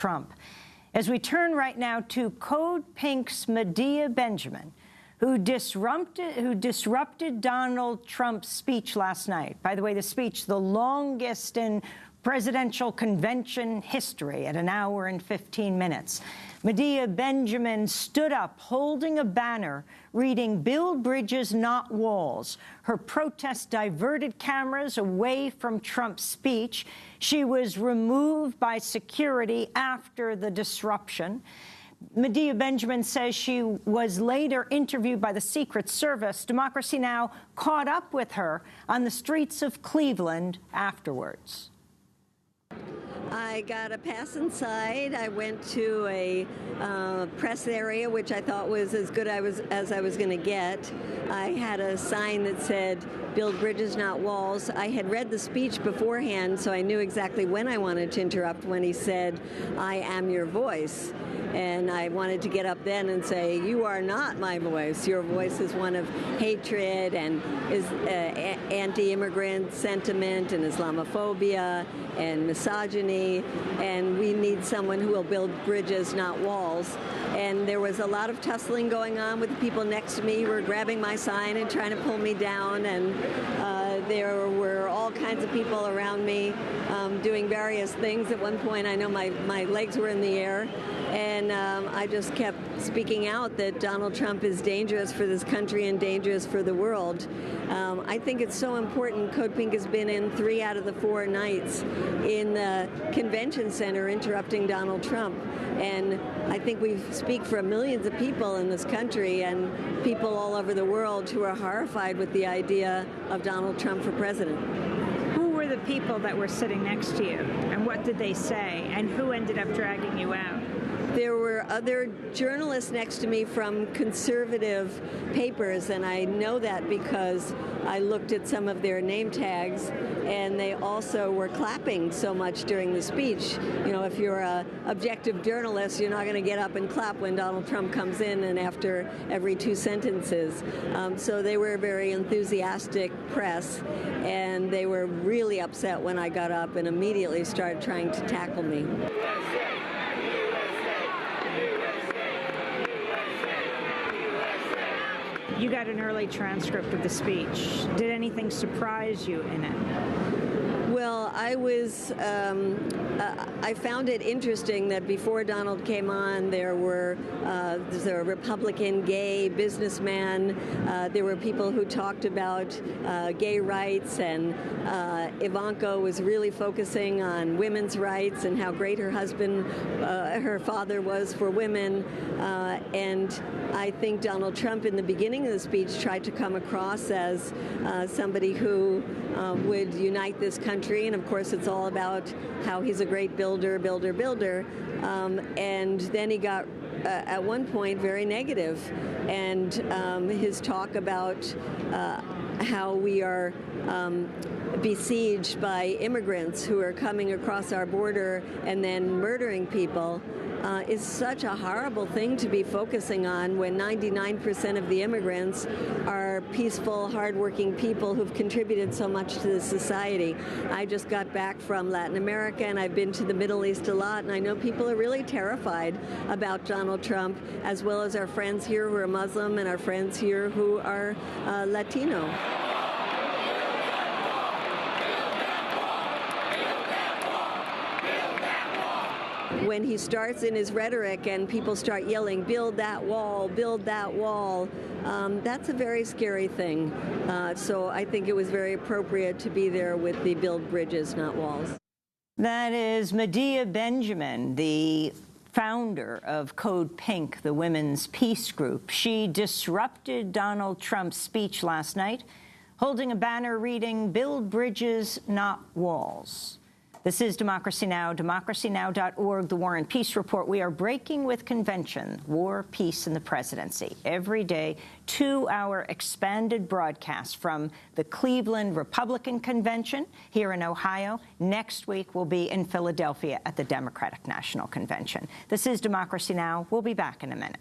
Trump. As we turn right now to Code Pink's Medea Benjamin, who disrupted Donald Trump's speech last night. By the way, the speech, the longest in presidential convention history at 1 hour and 15 minutes. Medea Benjamin stood up holding a banner reading "Build Bridges, Not Walls." Her protest diverted cameras away from Trump's speech. She was removed by security after the disruption. Medea Benjamin says she was later interviewed by the Secret Service. Democracy Now! Caught up with her on the streets of Cleveland afterwards. I got a pass inside. I went to a press area, which I thought was as good as I was going to get. I had a sign that said, "Build bridges, not walls." I had read the speech beforehand, so I knew exactly when I wanted to interrupt, when he said, "I am your voice." And I wanted to get up then and say, "You are not my voice. Your voice is one of hatred and is anti-immigrant sentiment and Islamophobia and misogyny, and we need someone who will build bridges, not walls." And there was a lot of tussling going on with the people next to me who were grabbing my sign and trying to pull me down, and there were all kinds of people around me doing various things. At one point, I know my legs were in the air, and I just kept speaking out that Donald Trump is dangerous for this country and dangerous for the world. I think it's so important. Code Pink has been in 3 out of the 4 nights in the convention center interrupting Donald Trump. And I think we speak for millions of people in this country and people all over the world who are horrified with the idea of Donald Trump for president. Who were the people that were sitting next to you, and what did they say, and who ended up dragging you out? There were other journalists next to me from conservative papers, and I know that because I looked at some of their name tags, and they also were clapping so much during the speech. You know, if you're an objective journalist, you're not going to get up and clap when Donald Trump comes in and after every 2 sentences. So they were very enthusiastic press, and they were really upset when I got up and immediately started trying to tackle me. You got an early transcript of the speech. Did anything surprise you in it? Well, I found it interesting that before Donald came on, there's a Republican gay businessman. There were people who talked about gay rights, and Ivanka was really focusing on women's rights and how great her father was for women. And I think Donald Trump, in the beginning of the speech, tried to come across as somebody who would unite this country. And of course, it's all about how he's a great builder. And then he got, at one point, very negative. And his talk about how we are besieged by immigrants who are coming across our border and then murdering people is such a horrible thing to be focusing on when 99% of the immigrants are peaceful, hardworking people who've contributed so much to the society. I just got back from Latin America, and I've been to the Middle East a lot, and I know people are really terrified about Donald Trump, as well as our friends here who are Muslim and our friends here who are Latino. When he starts in his rhetoric and people start yelling, "Build that wall, build that wall," that's a very scary thing. So I think it was very appropriate to be there with the "Build Bridges, Not Walls." That is Medea Benjamin, the founder of Code Pink, the women's peace group. She disrupted Donald Trump's speech last night, holding a banner reading "Build Bridges, Not Walls." This is Democracy Now!, democracynow.org, the War and Peace Report. We are breaking with convention, war, peace, and the presidency. Every day, 2-hour expanded broadcast from the Cleveland Republican Convention here in Ohio. Next week, we'll be in Philadelphia at the Democratic National Convention. This is Democracy Now! We'll be back in a minute.